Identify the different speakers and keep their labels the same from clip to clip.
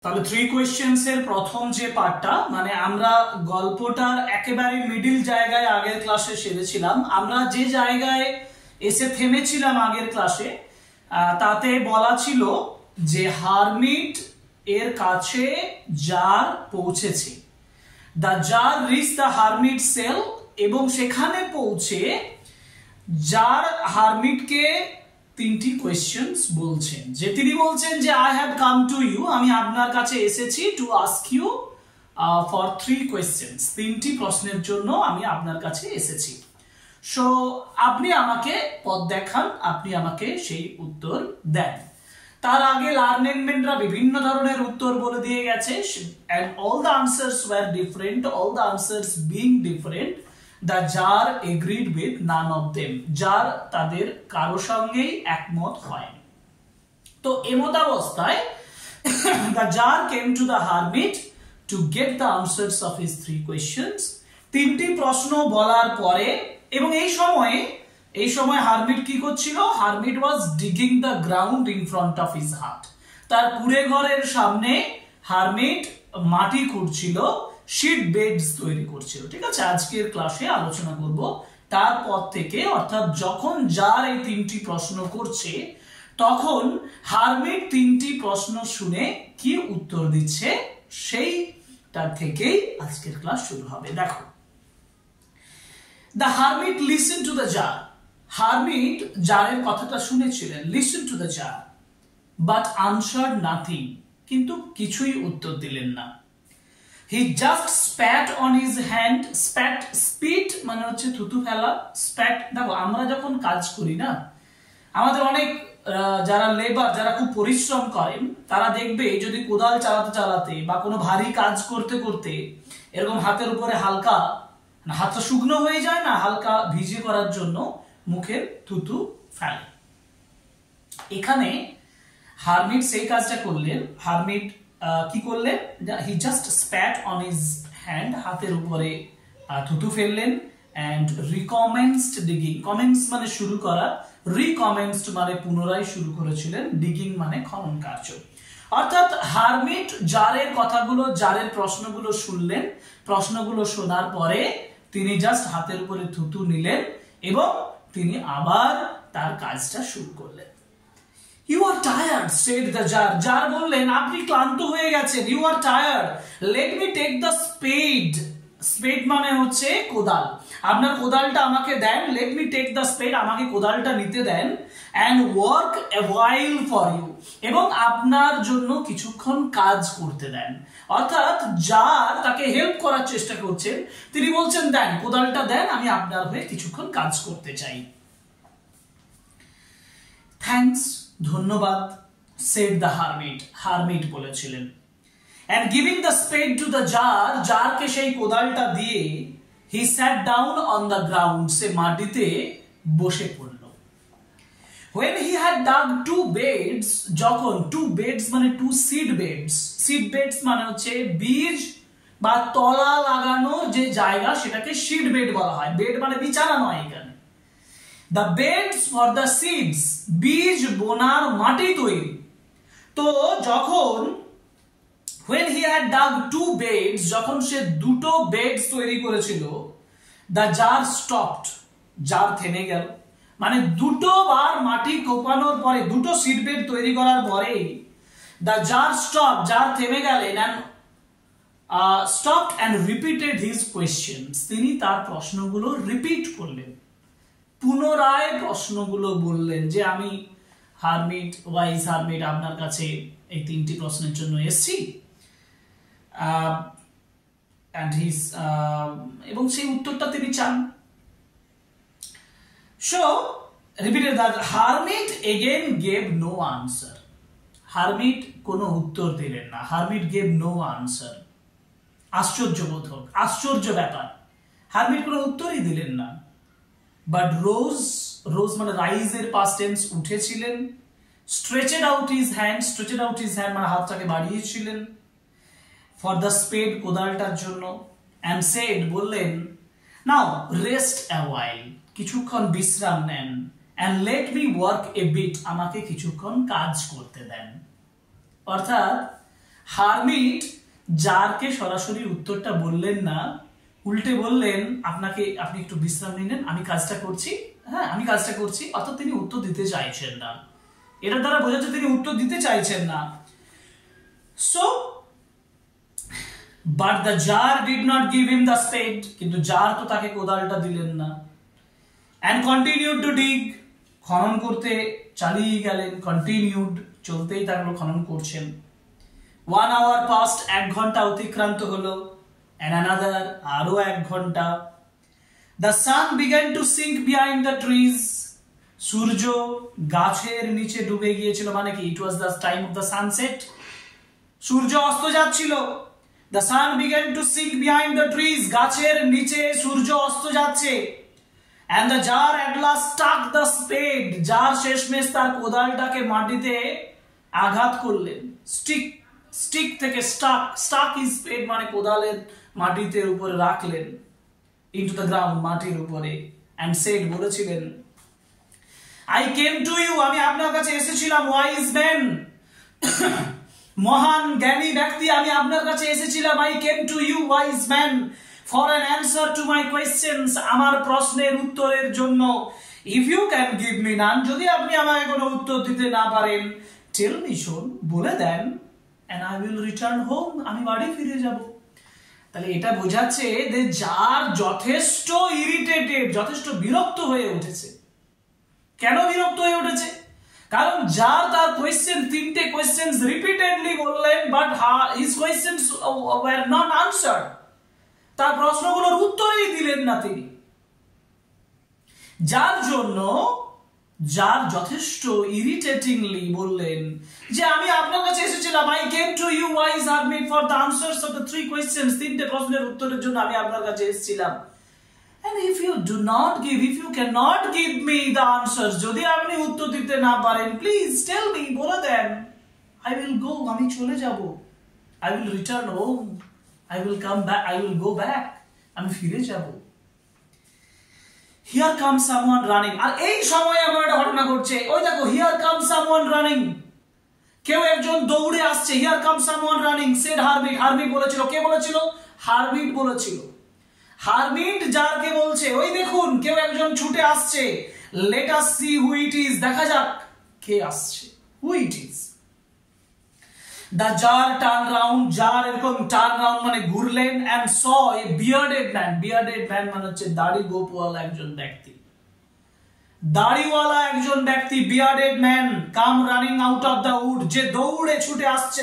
Speaker 1: তবে 3 কোয়েশ্চেন্স এর প্রথম যে পার্টটা মানে আমরা গল্পটার একেবারে মিডল জায়গায় আগের ক্লাসে সেরেছিলাম। আমরা যে জায়গায় এসে থেমেছিলাম আগের ক্লাসে তাতে বলা ছিল যে হারমিট এর কাছে জার পৌঁছেছে। The tsar reach the hermit cell এবং সেখানে পৌঁছে জার হারমিটকে 3টি কোয়েশ্চেন্স বলছেন, যে তিনি বলছেন যে I have come to you, আমি আপনার কাছে এসেছি to ask you for 3 questions, 3টি প্রশ্নের জন্য আমি আপনার কাছে এসেছি। সো আপনি আমাকে পথ দেখান, আপনি আমাকে সেই উত্তর দেন। তার আগে লার্নেরমেন্টরা বিভিন্ন ধরনের উত্তর বলে দিয়ে গেছে and all the answers were different, all the answers being different, the jar agreed with none of them, jar তাদের কারো সঙ্গেই একমত হয়নি। তো এমতাবস্থায় the jar came to the hermit to get the answers of his 3 questions, 3টি প্রশ্ন বলার পরে এবং এই সময় হারমিট কি করছিল? Hermit was digging the ground in front of his হাট, তার কুড়ে ঘরের সামনে হারমিট মাটি খুঁড়ছিল, শীট বেডস তৈরি করছিল। ঠিক আছে, আজকের ক্লাসে আলোচনা করব তারপর থেকে, অর্থাৎ যখন জার এই 3টি প্রশ্ন করছে তখন হারমিট 3টি প্রশ্ন শুনে কি উত্তর দিচ্ছে সেইটার থেকেই আজকের ক্লাস শুরু হবে। দেখো, the hermit listened to the jar, hermit জারের কথাটা শুনেছিলেন, listen to the jar, but answered nothing, কিন্তু কিছুই উত্তর দিলেন না। He just spat on his hand, spat spit মানে হচ্ছে থুতু ফেলা, স্প্যাট। দেখো আমরা যখন কাজ করি না, আমাদের অনেক যারা লেবার, যারা খুব পরিশ্রম করেন, তারা দেখবে যদি কোদাল চালাতে চালাতে বা কোনো ভারী কাজ করতে করতে এরকম হাতের উপরে হালকা, হাতটা শুকনো হয়ে যায় না, হালকা ভিজে করার জন্য মুখের থুতু ফেলে। এখানে হারমিট সেই কাজটা করলেন। হারমিট কি করলেন? He just spat on his hand, হাতের উপরে থুতু ফেললেন, এন্ড রিকমেন্সড ডিগিং, কমেন্স মানে শুরু করা, রিকমেন্সড মানে পুনরায় শুরু করেছিলেন, ডিগিং মানে খনন কার্য। অর্থাৎ হারমিট জারের কথাগুলো, জারের প্রশ্নগুলো শুনলেন, প্রশ্নগুলো শোনার পরে তিনি জাস্ট হাতের উপরে থুতু নিলেন এবং তিনি আবার তার কাজটা শুরু করলেন। You are tired, said the jar. Tsar বললেন, আপনি ক্লান্ত হয়ে গেছেন। You are tired. Let me take the spade. Spade মানে হচ্ছে কোদাল। আপনার কোদালটা আমাকে দেন। Let me take the spade. আমাকে কোদালটা নিতে দেন। And work a while for you. এবং আপনার জন্য কিছুক্ষণ কাজ করতে দেন। অর্থাৎ জার তাকে হেল্প করার চেষ্টা করছেন। তিনি বলছেন, দেন কোদালটা দেন, আমি আপনার হয়ে কিছুক্ষণ কাজ করতে চাই। থ্যাঙ্কস, ধন্যবাদ, said the hermit, হারমিট বলেছিলেন। and giving the spade to the jar, জারকে সেই কোদালটা দিয়ে he sat down on the ground, সে মাটিতে বসে পড়ল। when he had dug 2 beds, যখন 2 beds মানে 2 seed beds, seed beds মানে হচ্ছে বীজ বা তলা লাগানো যে জায়গা, সেটাকে seed bed বলা হয়। বেড মানে বিছানা নয় এখানে। The beds for the seeds, বীজ বোনার মাটি তৈরি। তো যখন when he had dug 2 beds, যখন সে 2টো বেডস তৈরি করেছিল, the jar stopped, জার থেমে গেল। মানে 2টো বার মাটি কোপানোর পরে, 2টো সিড বেড তৈরি করার পরে the jar stopped, জার থেমে গেলেন, and stopped and repeated his questions, তিনি তার প্রশ্নগুলো রিপিট করলেন, পুনরায় প্রশ্নগুলো বললেন যে আমি হারমিট, ওয়াইজ হারমিট, আপনার কাছে এই 3টি প্রশ্নের জন্য এসেছি, এবং সেই উত্তরটা তিনি চান। So repeated that hermit again gave no answer. Hermit কোনো উত্তর দিলেন না। Hermit gave no answer. আশ্চর্যবোধক, আশ্চর্য ব্যাপার, হারমিট কোনো উত্তরই দিলেন না। But rose মানে রাইজ এর পাস্ট টেন্স, উঠেছিলেন, stretched out his hand, stretched out his hand মানে হাতটাকে বাড়িয়েছিলেন, for the spade কোদালটার জন্য, and said বললেন, now rest a while, কিছুক্ষণ বিশ্রাম নেন, and let me work a bit, আমাকে কিছুক্ষণ কাজ করতে দেন। অর্থাৎ হারমিট জারকে সরাসরি উত্তরটা বললেন না, উল্টে বললেন আপনি একটু বিশ্রাম নিন, আমি কাজটা করছি, হ্যাঁ আমি কাজটা করছি। অর্থাৎ তিনি উত্তর দিতে চাইছেন না, এটার দ্বারা বোঝা যাচ্ছে তিনি উত্তর দিতে চাইছেন না। So but the tsar did not give him the spade, কিন্তু জার তো তাকে কোদালটা দিলেন না। অ্যান্ড কন্টিনিউড টু ডিগ, খনন করতে চালিয়ে গেলেন, কন্টিনিউড চলতেই থাকলো, খনন করছেন। 1 hour past, 1 ঘন্টা অতিক্রান্ত হলো। and another, আরো 1 ঘন্টা। the sun began to sink behind the trees, সূর্য গাছের নিচে ডুবে গিয়েছিল, মানে কি it was the time of the sunset, সূর্য অস্ত যাচ্ছিল। the sun began to sink behind the trees, গাছের নিচে সূর্য অস্ত যাচ্ছে। and the jar at last struck the spade, tsar শেষমেশ তার কোদালটাকে মাটিতে আঘাত করলেন। স্টিক থেকে স্টাক ইজ স্পেড, মানে কোদালের মাটিতে উপরে রাখলেন, ইনটু দ্য গ্রাউন্ড, মাটির উপরে। and said, বলেছিলেন, I came to you, আমি আপনার কাছে এসেছিলাম, wise man, মহান জ্ঞানী ব্যক্তি, আমি আপনার কাছে এসেছিলাম, I came to you, wise man, for an answer to my questions, আমার প্রশ্নের উত্তরের জন্য। if you can give me none, যদি আপনি আমাকে কোনো উত্তর দিতে না পারেন, tell me, শোন, বলে দেন, and I will return home, আমি বাড়ি ফিরে যাব। তাহলে এটা বোঝাচ্ছে যে জার যথেষ্ট ইরিটেটেড, যথেষ্ট বিরক্ত হয়ে উঠেছে। কেন বিরক্ত হয়ে উঠেছে? কারণ জার তার কোয়েশ্চেন, 3টে কোয়েশ্চেনস রিপিটেডলি বললেন, but his questions wire not answered, তার প্রশ্নগুলোর উত্তরই দিলেন না তিনি। যার জন্য জার যথেষ্ট ইরিটেটিংলি বললেন যে আমি আপনার কাছে এসেছিলাম, I came to you, wise hermit, for the answers of the 3 questions, 3টে প্রশ্নের উত্তরের জন্য আমি আপনার কাছে এসেছিলাম। and if you do not give, if you cannot give me the answers, যদি আপনি উত্তর দিতে না পারেন, please tell me, বলে দেন, I will go, আমি চলে যাব, I will return home, I will come back, I will go back, আমি ফিরে যাব। Here comes someone running, আর এই সময় এমন একটা ঘটনা ঘটছে, ওই দেখো, here comes someone running, কেউ একজন দৌড়ে আসছে। here comes someone running, said hermit, hermit বলেছিল, কে বলেছিল? hermit বলেছিল। hermit যারকে বলছে, ওই দেখুন কেউ একজন ছুটে আসছে, let us see who it is, দেখা যাক কে আসছে, who it is। the jar turned round, jar এরকম turn round মানে ঘুরলেন, and saw a bearded man, bearded man মানে হচ্ছে দাড়ি গোপওয়ালা একজন ব্যক্তি, দাড়িওয়ালা একজন ব্যক্তি, bearded man, come running out of the wood, যে দৌড়ে ছুটে আসছে,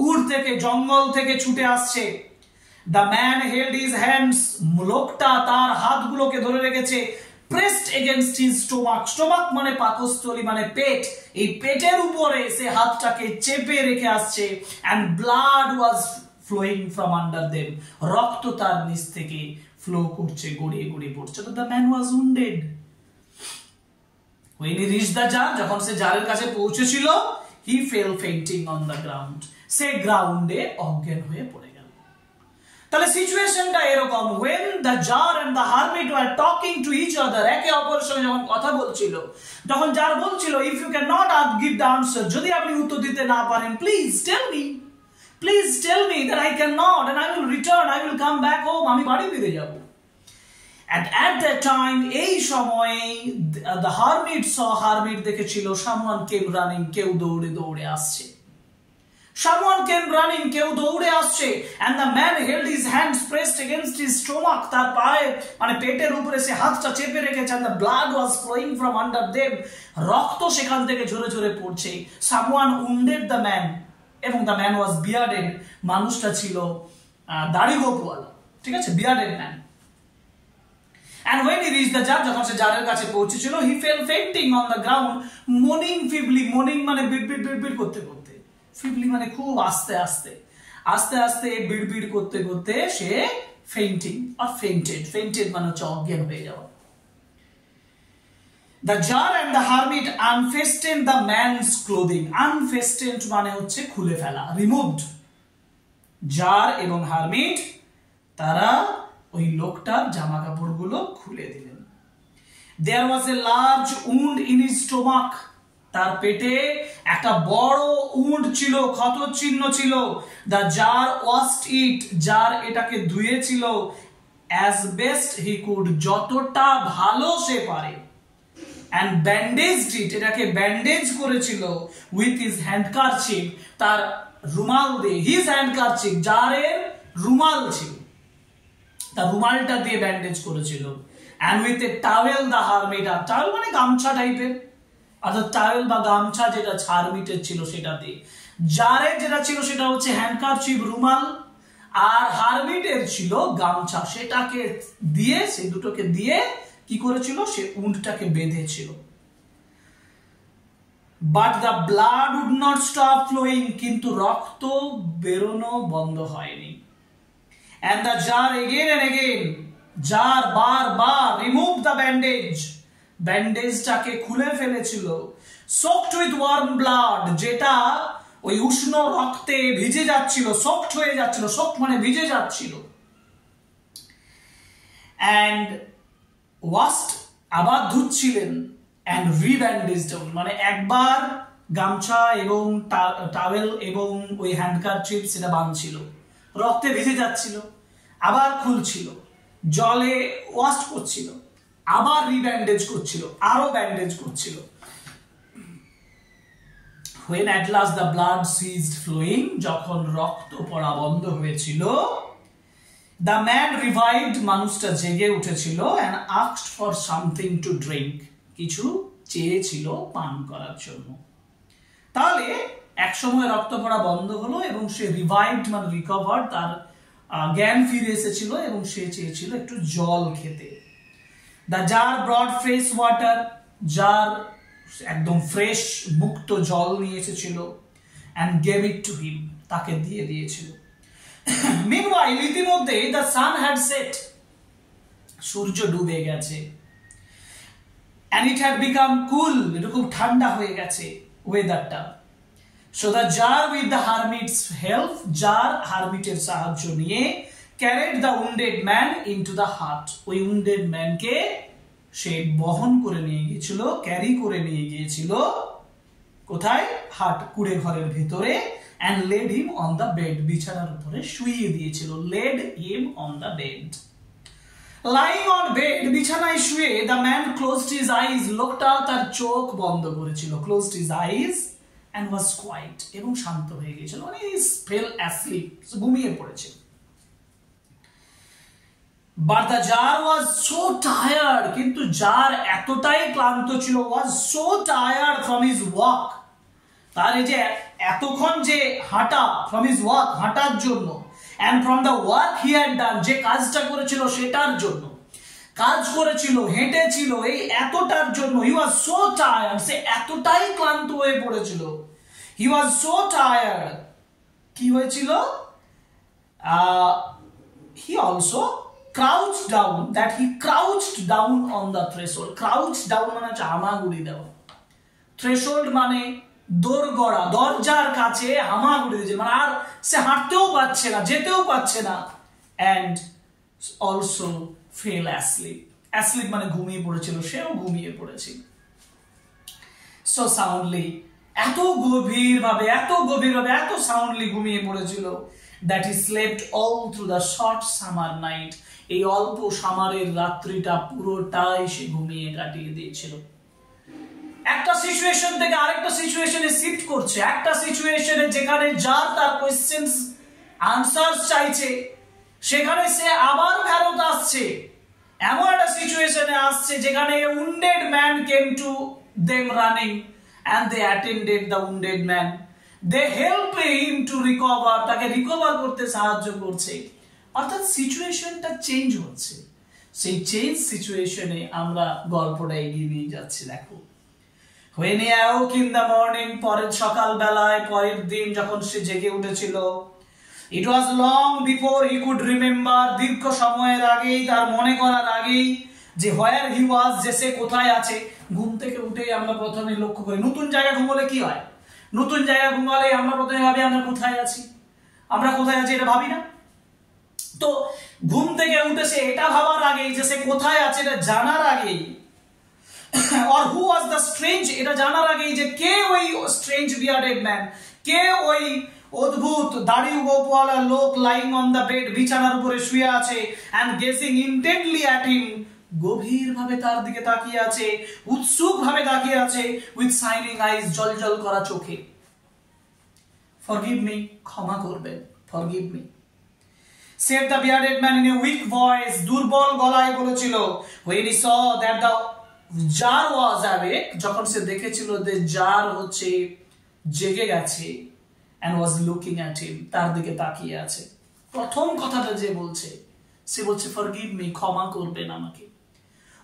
Speaker 1: উড থেকে, জঙ্গল থেকে ছুটে আসছে। the man held his hands, লোকটা তার হাতগুলোকে ধরে রেখেছে, pressed against his stomach, stomach মানে পাকস্থলী মানে পেট, এই পেটের উপরে সে হাতটাকে চেপে রেখে আসছে, and blood was flowing from under them, রক্ত তার নিচ থেকে ফ্লো করছে, গড়িয়ে গড়িয়ে পড়ছে। তো the man was wounded when he reached the jar, যখন সে জারের কাছে পৌঁছেছিল, he fell fainting on the ground, সে গ্রাউন্ডে অজ্ঞান হয়ে পড়ে গেল। তাহলে সিচুয়েশনটা এরকম, when the jar and the hermit were talking to each other, একে অপরের সঙ্গে যখন কথা বলছিল, তখন জার বলছিল, if you cannot give the answer, যদি আপনি উত্তর দিতে না পারেন, please tell me that I cannot, and I will return, I will come back home, আমি বাড়ি ফিরে যাব। and at that time, এই সময়ে the hermit saw, hermit দেখেছিল, someone came running, কেউ দৌড়ে দৌড়ে আসছে, someone came running, কেউ দৌড়ে আসছে, and the man held his hands pressed against his stomach, তার পায়ে মানে পেটের উপরে সে হাতটা চেপে রেখেছে, and the blood was flowing from under them, রক্ত সেখান থেকে ঝরে ঝরে পড়ছে। someone wounded the man, এবং the man was bearded, মানুষটা ছিল দাড়ি গোপওয়ালা, ঠিক আছে, bearded man। and when he reached the jar, যখন সে জারের কাছে পৌঁছেছিল, he fell fainting on the ground, moaning feebly, moaning মানে বিড়বিড় করতে করতে, feebly মানে খুব আস্তে আস্তে, আস্তে আস্তে বিড়বিড় করতে করতে সে fainting or fainted মানে হচ্ছে অজ্ঞান হয়ে যাওয়া। the jar and the hermit unfastened the man's clothing, unfastened মানে হচ্ছে খুলে ফেলা, removed, জার এবং হারমিট তারা ওই লোকটার জামা কাপড়গুলো খুলে দিলেন। there was a large wound in his stomach, তার পেটে একটা বড় উন্ড ছিল, ক্ষত চিহ্ন ছিল। The tsar washed it, tsar এটাকে ধুয়েছিল অ্যাজ বেস্ট হি কুড, যতটা ভালো সে পারে। and bandaged it, এটাকে ব্যান্ডেজ করেছিল with his handkerchief, তার রুমাল দিয়ে, his handkerchief, জারের রুমাল ছিল, তার রুমালটা দিয়ে ব্যান্ডেজ করেছিল। and with a towel the hermit, আর টাওয়েল মানে গামছা টাইপের, অর্থাৎ টাওয়েল বা গামছা যেটা হারমিটের ছিল সেটা দিয়ে। জারের যেটা ছিল সেটা হচ্ছে হ্যান্ডকারচিফ, রুমাল, আর হারমিটের ছিল গামছা, সেটাকে দিয়ে, সেই দুটোকে দিয়ে কি করেছিল, সে উন্ডটাকে বেঁধেছিল। But the blood would not stop flowing, কিন্তু রক্ত বেরোনো বন্ধ হয়নি। and the jar again and again, tsar বারবার রিমুভ দ্য ব্যান্ডেজ, ব্যান্ডেজটাকে খুলে ফেলেছিল। soaked with warm blood, যেটা ওই উষ্ণ রক্তে ভিজে যাচ্ছিল, soaked হয়ে যাচ্ছিল, soaked মানে ভিজে যাচ্ছিল। and washed, আবার ধুচ্ছিলেন, and rebandaged, মানে একবার গামছা এবং টাওয়েল এবং ওই হ্যান্ডকারচিফ সেটা বাঁধছিল, রক্তে ভিজে যাচ্ছিল, আবার খুলছিল, জলে ওয়াশ করছিল, আবার রিব্যান্ডেজ করছিল, আরো ব্যান্ডেজ করছিল। when at last the blood ceased flowing, যখন রক্ত পড়া বন্ধ হয়েছিল, the man revived, মানুষটা জেগে উঠেছিল, and asked for something to drink, কিছু চেয়েছিল পান করার জন্য। তাহলে এক সময় রক্ত পড়া বন্ধ হলো এবং সে রিভাইভড মানে রিকভার, তার জ্ঞান ফিরে এসেছিল এবং সে চেয়েছিল একটু জল খেতে। The tsar brought fresh water, tsar একদম ফ্রেশ মুক্ত জল নিয়ে এসেছিল, and gave it to him, তাকে দিয়ে দিয়েছিল। meanwhile, ইতিমধ্যে the sun had set, সূর্য ডুবে গেছে, and it had become cool, এটা খুব ঠান্ডা হয়ে গেছে ওয়েদারটা। so the jar with the hermit's help, jar হারমিটের সাহায্য নিয়ে carried the wounded man into the hut, ওই wounded ম্যানকে সে বহন করে নিয়ে গিয়েছিল, ক্যারি করে নিয়ে গিয়েছিল কোথায়, হাট, কুড়ে ঘরের ভিতরে, and laid him on the bed, বিছানার উপরে শুইয়ে দিয়েছিল, laid him on the bed, lying on bed, বিছানায় শুয়ে, the man closed his eyes, লোকটা তার চোখ বন্ধ করেছিল, closed his eyes and was quiet, এবং শান্ত হয়ে গিয়েছিল, মানে he fell asleep, ঘুমিয়ে পড়েছিল। but the jar was so tired, কিন্তু জার এতটাই ক্লান্ত ছিল, was so tired from his walk, তার এই যে এতক্ষণ যে হাঁটা, from his walk, হাঁটার জন্য, and from the work he had done, যে কাজটা করেছিল সেটার জন্য, কাজ করেছিল, হেঁটেছিল, এই এতটার জন্য, he was so tired, সে এতটাই ক্লান্ত হয়ে পড়েছিল, he was so tired, কি হয়েছিল, he also crouched down, that he crouched down on the threshold, crouched down মানে হচ্ছে হামাগুড়ি দেওয়া, threshold মানে দোরগড়া, দরজার কাছে হামাগুড়ি দিয়েছে, মানে আর সে হাঁটতেও পারছে না, যেতেও পারছে না, and also fell asleep, asleep মানে ঘুমিয়ে পড়েছিল, সেও ঘুমিয়ে পড়েছিল, so soundly, এত গভীরভাবে, এত সাউন্ডলি ঘুমিয়ে পড়েছিল, that he slept all through the short summer night, এই অল্প সামারের রাত্রিটা পুরোটাই সে ঘুমিয়ে কাটিয়ে দিয়েছিল। একটা সিচুয়েশন থেকে আরেকটা সিচুয়েশনে শিফট করছে, একটা সিচুয়েশনে যেখানে যার তার কোয়েশ্চেনস আনসার চাইছে, সেখানে সে আবার ফেরত আসছে, এমন একটা সিচুয়েশনে আসছে যেখানে wounded man came to them running, and they attended the wounded man, they help him to recover, তাকে রিকভার করতে সাহায্য করছে, অর্থাৎ সিচুয়েশনটা চেঞ্জ হচ্ছে। সেই চেঞ্জ সিচুয়েশনে আমরা গল্পটা এগিয়ে নিয়ে যাচ্ছি। দেখো, when he awoke in the morning, পরের সকালবেলায়, পরের দিন যখন সে জেগে উঠেছিল, it was long before he could remember, দীর্ঘ সময়ের আগেই, তার মনে করার আগেই, যে where he was, যে সে কোথায় আছে। ঘুম থেকে উঠেই আমরা প্রথমে লক্ষ্য করি, নতুন জায়গায় ঘুমলে কি হয়, নতুন জায়গায় ঘুমালে আমরা প্রথমে ভাবি আমরা কোথায় আছি, এটা ভাবি না। তো ঘুম থেকে উঠে সে এটা ভাবার আগেই, যে সে কোথায় আছে এটা জানার আগেই, or who was the strange, এটা জানার আগেই যে কে ওই strange bearded man, কে ওই অদ্ভুত দাড়ি গোপওয়ালা লোক lying on the bed, বিছানার উপরে শুয়ে আছে, and gazing intently at him, গভীরভাবে তার দিকে তাকিয়ে আছে, উৎসুকভাবে তাকিয়ে আছে, with shining eyes, জ্বলজ্বল করা চোখে। Forgive me, ক্ষমা করবেন, forgive me, said the bearded man in a weak voice, দুর্বল গলায় বলেছিল। when he saw that the jar was awake, যখন সে দেখেছিল যে জার হচ্ছে জেগে গেছে, and was looking at him, তার দিকে তাকিয়ে আছে। প্রথম কথাটা যে বলছে, সে বলছে forgive me, ক্ষমা করবেন আমাকে।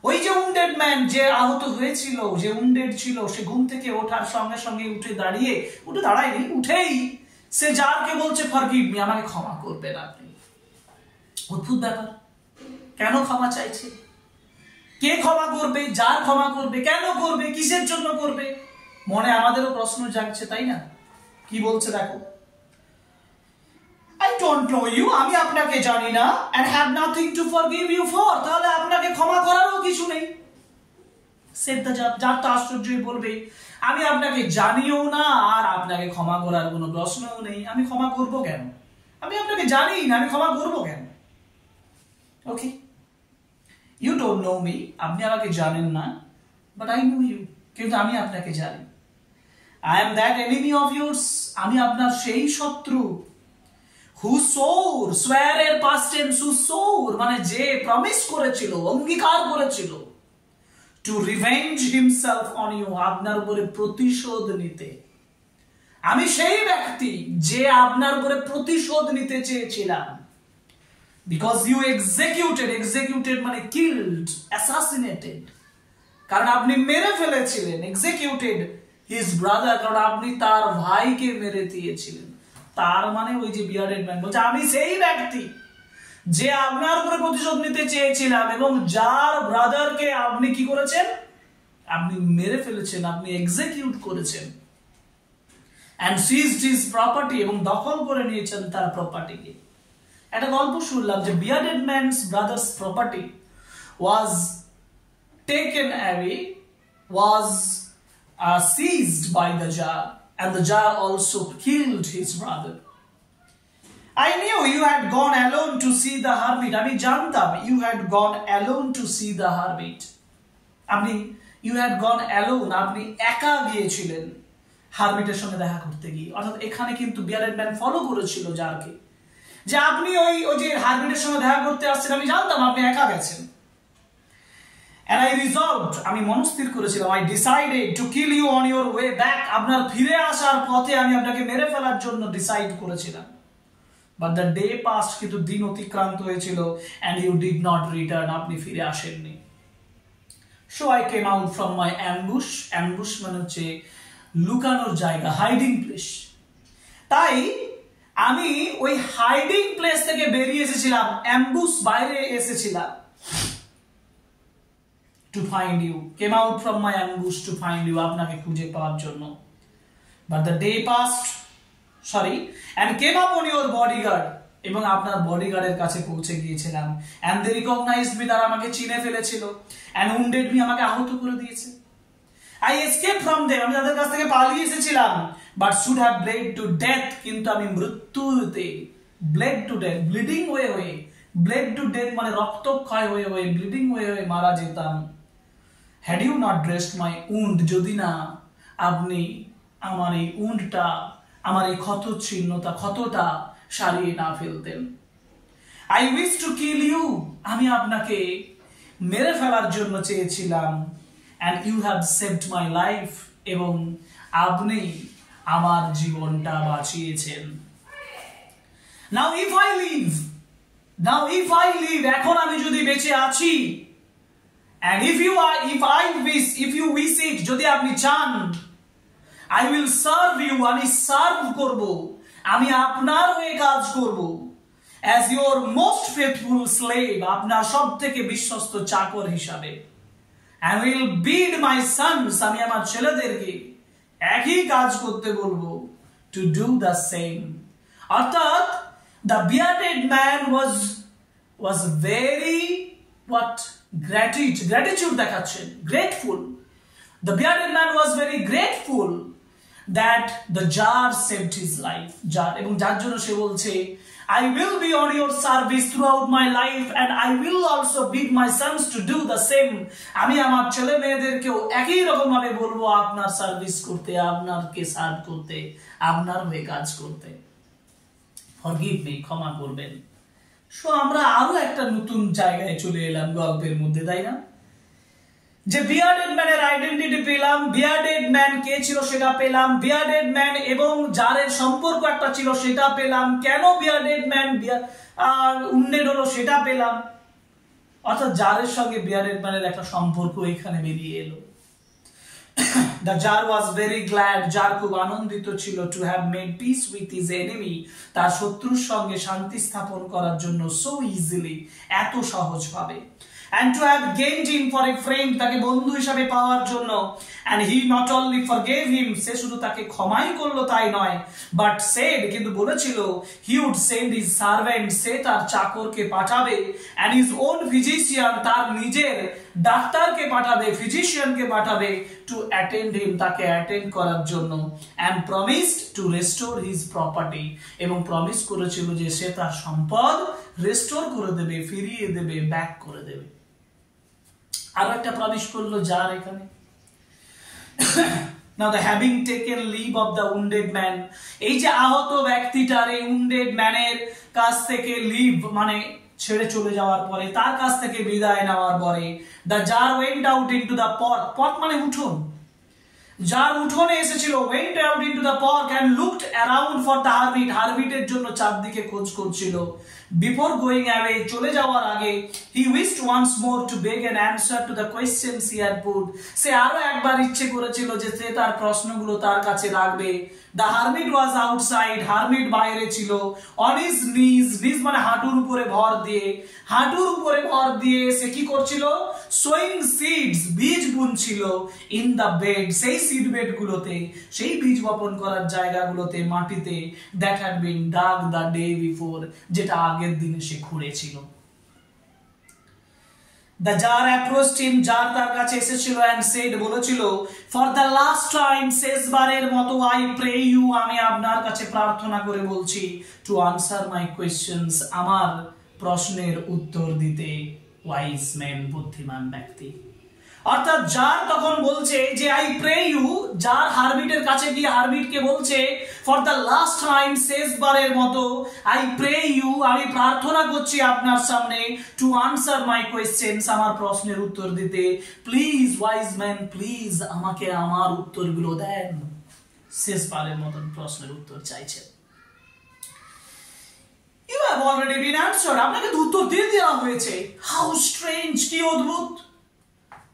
Speaker 1: ওই যে wounded man, যে আহত হয়েছিল, যে wounded ছিল, সে ঘুম থেকে ওঠার সঙ্গে সঙ্গে উঠে দাঁড়ায়নি, উঠেই সে জারকে বলছে forgive me, আমাকে ক্ষমা করবেন আপনি। অদ্ভুত ব্যাপার, কেন ক্ষমা চাইছে? কে ক্ষমা করবে? জার ক্ষমা করবে? কেন করবে? কিসের জন্য করবে? মনে আমাদেরও প্রশ্ন জাগছে, তাই না? কি বলছে দেখো, I don't know you, আমি আপনাকে জানি না, and have nothing to forgive you for, তাহলে আপনাকে ক্ষমা করারও কিছু নেই। said the judge, যার তো আশ্চর্যই বলবে, আমি আপনাকে জানিও না আর আপনাকে ক্ষমা করার কোনো প্রশ্নও নেই, আমি ক্ষমা করব কেন? আমি আপনাকে জানি না, আমি ক্ষমা করব কেন? ওকে, you don't know me, আপনি আমাকে জানেন না, but I know you, কিন্তু আমি আপনাকে জানি। I am that enemy of yours, আমি আপনার সেই শত্রু। who swore, swear এর past tense, who swore মানে যে প্রমিস করেছিল, অঙ্গীকার করেছিল, to revenge himself on you, আপনার উপরে প্রতিশোধ নিতে। আমি সেই ব্যক্তি যে আপনার উপরে প্রতিশোধ নিতে চেয়েছিলাম। because you executed মানে killed, assassinated, কারণ আপনি মেরে ফেলেছিলেন, executed his brother, কারণ আপনি তার ভাইকে মেরে দিয়েছিলেন। তার মানে ওই যে bearded man বলছে, আমি সেই ব্যক্তি যে আপনার উপরে প্রতিশোধ নিতে চেয়েছিলাম এবং যার ব্রাদারকে আপনি কি করেছেন? আপনি মেরে ফেলেছেন, আপনি এক্সিকিউট করেছেন। and seized his property, এবং দখল করে নিয়েছেন তার প্রপার্টিকে। একটা গল্প শুনলাম যে bearded man's brother's property was taken away, was seized by the jar, and the jar also killed his brother. I knew you had gone alone to see the hermit, আমি জানতাম you had gone alone to see the hermit, আপনি you had gone alone, আপনি একা গিয়েছিলেন হারমিটের সঙ্গে দেখা করতে গিয়ে। অর্থাৎ এখানে কিন্তু bearded man ফলো করেছিল জারকে, যে আপনি ওই যে হারমিটের সঙ্গে দেখা করতে আসছেন, আমি জানতাম আপনি একা গেছেন। and I resolved, আমি মনস্থির করেছিলাম, I decided to kill you on your way back, আপনার ফিরে আসার পথে আমি আপনাকে মেরে ফেলার জন্য ডিসাইড করেছিলাম। but the day passed, কিন্তু দিন অতিক্রান্ত হয়েছিল, and you did not return, আপনি ফিরে আসেননি। so I came out from my ambush মানে হচ্ছে লুকানোর জায়গা, হাইডিং প্লেস। তাই আমি ওই হাইডিং প্লেস থেকে বেরিয়ে এসেছিলাম, অ্যাম্বুশ বাইরে এসেছিলাম। to find you, came out from my ambush to find you, আপনাকে খুঁজে পাওয়ার জন্য। but the day passed, and came upon your bodyguard, এবং আপনার বডিগার্ডের কাছে পৌঁছে গিয়েছিলাম, and they recognized me, তারা আমাকে চিনে ফেলেছিল, and wounded me, আমাকে আহত করে দিয়েছে। I escaped from them, আমি তাদের কাছ থেকে পালিয়ে এসেছিলাম, but should have bled to death, কিন্তু আমি মৃত্যুতে, bled to death, bleeding হয়ে bled to death মানে রক্তক্ষয় হয়ে bleeding হয়ে মারা যেতাম। had you not dressed my wound, যদি না আপনি আমার এই উন্ডটা, আমার এই ক্ষতটা সারিয়ে না ফেলতেন। I wish to kill you, আমি আপনাকে মেরে ফেলার জন্য চেয়েছিলাম, and you have saved my life, এবং আপনি আমার জীবনটা বাঁচিয়েছেন। now if I live, এখন আমি যদি বেঁচে আছি, and if you wish it, যদি আপনি চান, I will serve you, আমি সার্ভ করব, আমি আপনার হয়ে কাজ করব, as your most faithful slave, আপনার সবথেকে বিশ্বস্ত চাকর হিসাবে, and will bid my sons, আমি আমার ছেলেদেরকে একই কাজ করতে বলবো, to do the same। অর্থাৎ the bearded man was very gratitude দেখাচ্ছেন, grateful. The bearded man was very grateful that the jar saved his life. jar, এবং যার জন্য সে বলছে, I will be on your service throughout my life and I will also bid my sons to do the same. আমি আমার ছেলে মেয়েদেরকেও একই রকম ভাবে বলবো আপনার সার্ভিস করতে, আপনারকে সার্ভ করতে, আপনার হয়ে কাজ করতে। Forgive me, ক্ষমা করবেন। সো আমরা আরো একটা নতুন জায়গায় চলে এলাম গল্পের মধ্যে, তাই না? যে বিয়ার্ডেড ম্যানের আইডেন্টিটি পেলাম, বিয়ার্ডেড ম্যান কে ছিল সেটা পেলাম, বিয়ার্ডেড ম্যান এবং জারের সম্পর্ক একটা ছিল সেটা পেলাম, কেন বিয়ার্ডেড ম্যান উন্নেড হলো সেটা পেলাম, অর্থাৎ জারের সঙ্গে বিয়ার্ডেড ম্যানের একটা সম্পর্ক এখানে বেরিয়ে এলো। The jar was very glad, tsar খুব আনন্দিত ছিল to have made peace with his enemy, তার শত্রুর সঙ্গে শান্তি স্থাপন করার জন্য so easily, এত সহজভাবে, and to have gained him for a friend, তাকে বন্ধু হিসাবে পাওয়ার জন্য, and he not only forgave him, সে শুধু তাকে ক্ষমাই করলো তাই নয়, but said, কিন্তু বলেছিল, he would send his servant, সে তার চাকরকে পাঠাবে, and his own physician, তার নিজের ডাক্তারকে পাঠাবে, ফিজিশিয়ানকে পাঠাবে, to attend him, তাকে অ্যাটেন্ড করার জন্য, and promised to restore his property, এবং প্রমিস করেছিল যে সে তার সম্পদ রেস্টোর করে দেবে, ফিরিয়ে দেবে, ব্যাক করে দেবে। আরো একটা প্রমিস করলো যার এখানে। Now the having taken leave of the wounded man, এই যে আহত ব্যক্তিটার এই wounded ম্যানের কাছ থেকে লিভ মানে ছেড়ে চলে যাওয়ার পরে, তার কাছ থেকে বিদায় নেওয়ার পরে, the jar went out into the porch, porch মানে উঠোন, যার উঠোনে এসেছিল, went out into the porch and looked around for the hermit, হারমিটের জন্য চারদিকে খোঁজ করছিল। Before going away, চলে যাওয়ার আগে, he wished once more to beg an answer to the questions he had put, সে আরো একবার ইচ্ছে করেছিল যে সে তার প্রশ্নগুলো তার কাছে রাখবে। The hermit was outside, hermit বাইরে ছিল, on his knees, knees মানে হাঁটুর উপরে ভর দিয়ে, হাঁটুর উপরে ভর দিয়ে সে কি করছিল? sowing seeds, বীজ বুনছিল, in the bed, সেই সিড বেড গুলোতে, সেই বীজ বপন করার জায়গাগুলোতে, মাটিতে, that had been dug the day before, যেটা আগের দিনে সে খুঁড়েছিল। The jar approached him, tsar তার কাছে এসেছিল, and said, বলেছিল, for the last time, শেষবারের মতো, I pray you, আমি আপনার কাছে প্রার্থনা করে বলছি, to answer my questions, আমার প্রশ্নের উত্তর দিতে, wise man, বুদ্ধিমান ব্যক্তি। অর্থাৎ জার তখন বলছে যে আই প্রে ইউ, জার হারমিটের কাছে গিয়ে হারমিটকে বলছে, ফর দ্য লাস্ট টাইম, শেষবারের মতো, আই প্রে ইউ, আমি প্রার্থনা করছি আপনার সামনে, টু আনসার মাই কোয়েশ্চেনস, আমার প্রশ্নের উত্তর দিতে, প্লিজ ওয়াইজ ম্যান, প্লিজ আমাকে আমার উত্তরগুলো দেন। শেষবারের মতন প্রশ্নের উত্তর চাইছেন। You have already been answered, আপনাকে উত্তর দিয়ে দেওয়া হয়েছে। How strange, কি অদ্ভুত,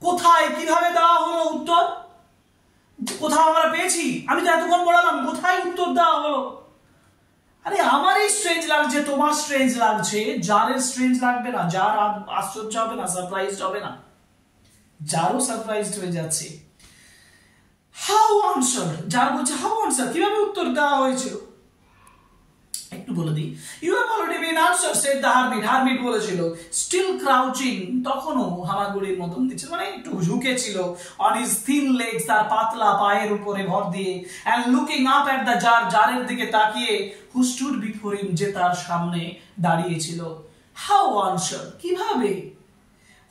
Speaker 1: কোথায় কিভাবে দেওয়া হলো উত্তর, কোথাও আমরা পেয়েছি, আমি তো এতক্ষণ বললাম কোথায় উত্তর দেওয়া হলো। আরে আমারই স্ট্রেঞ্জ লাগছে, তোমার স্ট্রেঞ্জ লাগছে, যারের স্ট্রেঞ্জ লাগবে না, যার আশ্চর্য হবে না, সারপ্রাইজড হবে না, যারও সারপ্রাইজড হয়ে যাচ্ছে। হাউ আনসার, যার বলছে হাউ আনসার, কিভাবে উত্তর দেওয়া হয়েছিল একটু বলে দিই। You have already been answered, said the hermit, hermit বলেছিল, স্টিল ক্রাউচিং, তখনও হামাগুড়ির মতন দিচ্ছে, মানে একটু ঝুঁকে ছিল, অন হিজ থিন লেগস, তার পাতলা পায়ের উপরে ভর দিয়ে, and looking up at the tsar, জারের দিকে তাকিয়ে, হু স্টুড বিফোর হিম, যে তার সামনে দাঁড়িয়েছিল। হাউ আনসার, কিভাবে,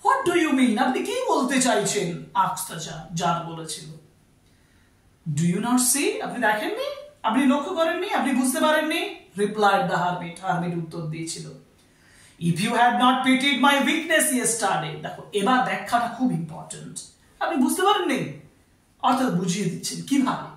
Speaker 1: হোয়াট ডু ইউ মিন, আপনি কি বলতে চাইছেন, আস্কড দ্য জার, জার বলেছিল। ডু ইউ নট সি, আপনি দেখেননি, আপনি লক্ষ্য করেননি, আপনি বুঝতে পারেননি, replied the hermit, hermit উত্তর দিয়েছিল, if you had not pitied my weakness yesterday, দেখো এবার ব্যাখ্যাটা খুব ইম্পর্টেন্ট, আপনি বুঝতে পারেননি, অর্থাৎ বুঝিয়ে দিচ্ছেন কিভাবে।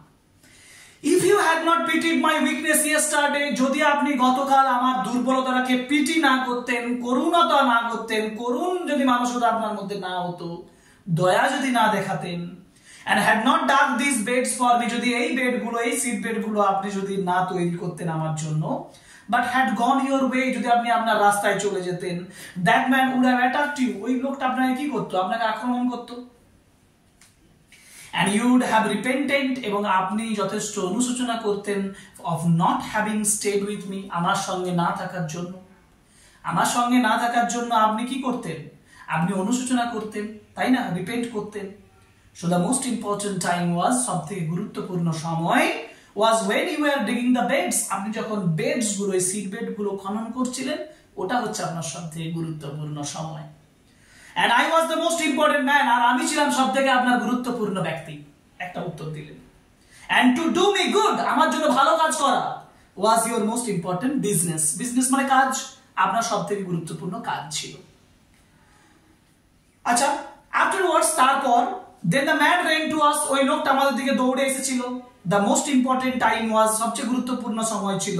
Speaker 1: if you had not pitied my weakness yesterday, যদি আপনি গতকাল আমার দুর্বলতাকে পিটি না করতেন, করুণতা না করতেন, করুণ যদি মানসিকতা আপনার মধ্যে না হতো, দয়া যদি না দেখাতেন, and had not dug these beds for me, যদি এই বেডগুলো, এই সিট বেডগুলো আপনি যদি না তৈরি করতেন আমার জন্য, but had gone your way, যদি আপনি আপনার রাস্তায় চলে যেতেন, that man would have attacked you, ওই লোকটা আপনাকে কি করতো, আপনাকে আক্রমণ করতো, and you would have repented, এবং আপনি যথেষ্ট অনুশোচনা করতেন, of not having stayed with me, আমার সঙ্গে না থাকার জন্য, আমার সঙ্গে না থাকার জন্য আপনি কি করতেন, আপনি অনুশোচনা করতেন, তাই না, রিপেন্ট করতেন। So the most important time was, সব থেকে গুরুত্বপূর্ণ সময় was when you are digging the beds, আপনি যখন বেডস গুলো, সিট বেড গুলো খনন করছিলেন, ওটা হচ্ছে আপনার সব থেকে গুরুত্বপূর্ণ সময়। And I was the most important man, আর আমি ছিলাম সব থেকে আপনার গুরুত্বপূর্ণ ব্যক্তি। একটা উত্তর দিলেন। And to do me good, আমার জন্য ভালো কাজ করা, was your most important business. Business মানে কাজ, আপনার সব থেকে গুরুত্বপূর্ণ কাজ ছিল। আচ্ছা, afterwards, তারপর then the man ran to us, ওই লোকটা আমাদের দিকে দৌড়ে এসেছিল। The most important time was, সবচেয়ে গুরুত্বপূর্ণ সময় ছিল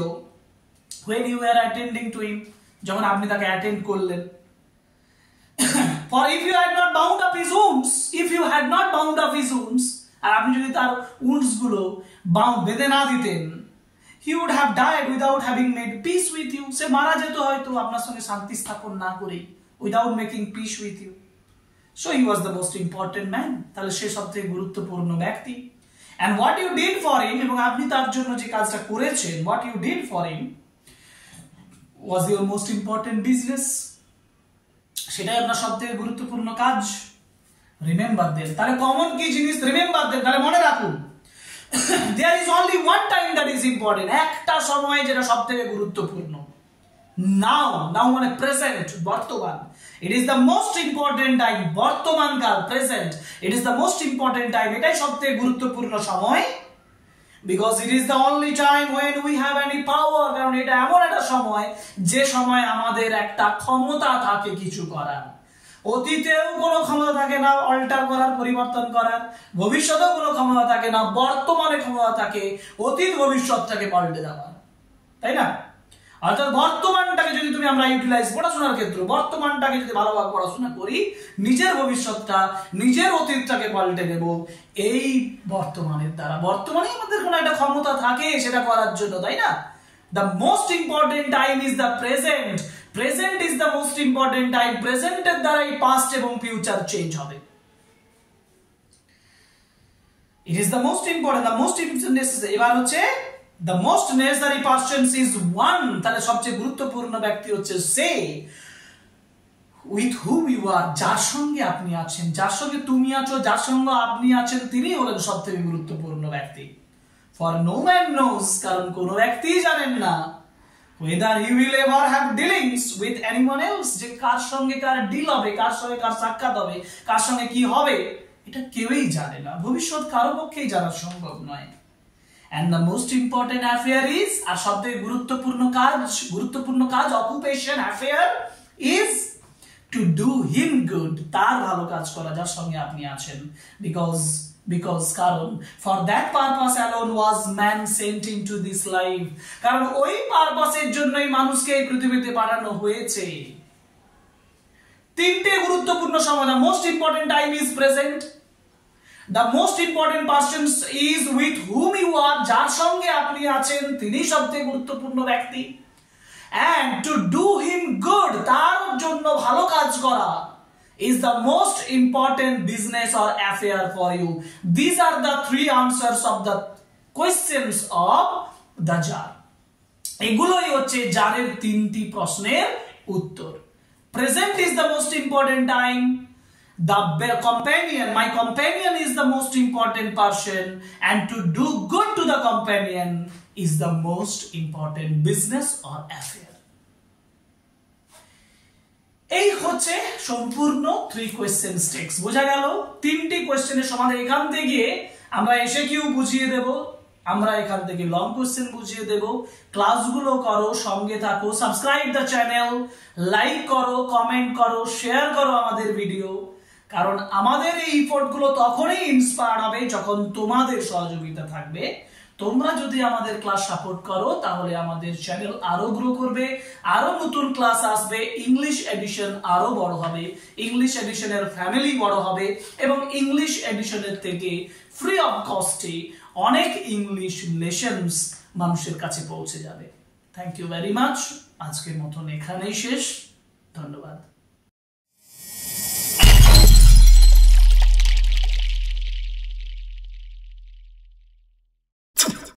Speaker 1: when you were attending to him, যখন আপনি তাকে অ্যাটেন্ড করলেন। For if you had not bound up his wounds, if you had not bound up his wounds, আর আপনি যদি তার wounds গুলো বেঁধে না দিতেন, he would have died without having made peace with you, সে মারা যেত হয়তো আপনার সঙ্গে শান্তি স্থাপন না করে, without making peace with you. So he was the most important man, তাহলে সে সবথেকে গুরুত্বপূর্ণ ব্যক্তি। And what you did for him, এবং আপনি তার জন্য যে কাজটা করেছেন, what you did for him was your most important business, সেটাই আপনার সবথেকে গুরুত্বপূর্ণ কাজ। রিমেম্বার দেন, তাহলে কমন কি জিনিস, রিমেম্বার দেন, তাহলে মনে রাখুন there is only one time that is important, একটা সময় যেটা সবথেকে গুরুত্বপূর্ণ। now মানে প্রেজেন্ট, বর্তমান, it is the most important time, বর্তমান কাল, present, it is the most important time, এটাই সবথেকে গুরুত্বপূর্ণ সময়, because it is the only time when we have any power, কারণ এটা এমন একটা সময় যে সময় আমাদের একটা ক্ষমতা থাকে কিছু করার। অতীতেও কোনো ক্ষমতা থাকে না অল্টার করার, পরিবর্তন করার, ভবিষ্যতেও কোনো ক্ষমতা থাকে না, বর্তমানে ক্ষমতা থাকে অতীত ভবিষ্যৎটাকে পাল্টে দেওয়ার, তাই না? অর্থাৎ বর্তমানটাকে যদি তুমি আমরা ইউটিলাইজ, পড়াশোনার ক্ষেত্রে বর্তমানটাকে যদি ভালোভাবে পড়াশোনা করি, নিজের ভবিষ্যৎটা, নিজের অতীতটাকে পাল্টে দেব এই বর্তমানের দ্বারা। বর্তমানে আমাদের কোনো একটা ক্ষমতা থাকে সেটা করার জন্য, তাই না? The most important time is the present. Present is the most important time. Present এর দ্বারাই past এবং future চেঞ্জ হবে। It is the most important, the most important necessary। এবার হচ্ছে the most necessary person is one, তাহলে সবচেয়ে গুরুত্বপূর্ণ ব্যক্তি হচ্ছে সে with whom you are, যার সঙ্গে আপনি আছেন, যার সঙ্গে তুমি আছো, যার সঙ্গে আপনি আছেন, তিনি হলেন সবথেকে গুরুত্বপূর্ণ ব্যক্তি। For no man knows, কারণ কোনো ব্যক্তি জানেন না whether he will ever have dealings with anyone else, যে কার সঙ্গে কার ডিল হবে, কার সঙ্গে কার সাক্ষাৎ হবে, কার সঙ্গে কি হবে, এটা কেউই জানে না, ভবিষ্যৎ কারো পক্ষেই জানা সম্ভব নয়। And the most important affair is, আর সবথেকে গুরুত্বপূর্ণ কাজ occupation, affair is to do him good, তার ভালো কাজ করা, যার সঙ্গে আপনি আছেন। because কারণ for that purpose alone was man sent into this life, কারণ ওই পারপাসের জন্যই মানুষকে এই পৃথিবীতে পাঠানো হয়েছে। তিনটে গুরুত্বপূর্ণ সময়, the most important time is present, the most important person is with whom you are, যার সঙ্গে আপনি আছেন তিনি সবথেকে গুরুত্বপূর্ণ ব্যক্তি, and to do him good, তার জন্য ভালো কাজ করা is the most important business or affair for you. These are the three answers of the questions of the jar. এগুলোই হচ্ছে জারের তিনটি প্রশ্নের উত্তর। Present is the most important time. The companion, my companion is the most important person, and to do good to the companion is the most important business or affair. এই হচ্ছে সম্পূর্ণ 3 question text. বোঝা গেল? তিনটি কোয়েশ্চেনের সমাধান এখান থেকে আমরা এসে কিউ বুঝিয়ে দেব, আমরা এখান থেকে লং কোয়েশ্চেন বুঝিয়ে দেব। ক্লাসগুলো করো, সঙ্গে থাকো, সাবস্ক্রাইব দ্য চ্যানেল, লাইক করো, কমেন্ট করো, শেয়ার করো আমাদের ভিডিও, কারণ আমাদের এই এফোর্ট গুলো তখনই ইন্সপায়ার হবে যখন তোমাদের সহযোগিতা থাকবে। তোমরা যদি আমাদের ক্লাস সাপোর্ট করো তাহলে আমাদের চ্যানেল আরো গ্রো করবে, আরো নতুন ক্লাস আসবে, ইংলিশ এডিশন আরো বড় হবে, ইংলিশ এডিশনের ফ্যামিলি বড় হবে, এবং ইংলিশ এডিশনের থেকে ফ্রি অফ কস্টে অনেক ইংলিশ লেসনস মানুষের কাছে পৌঁছে যাবে। Thank you very much. আজকের মতন এখানেই শেষ। ধন্যবাদ।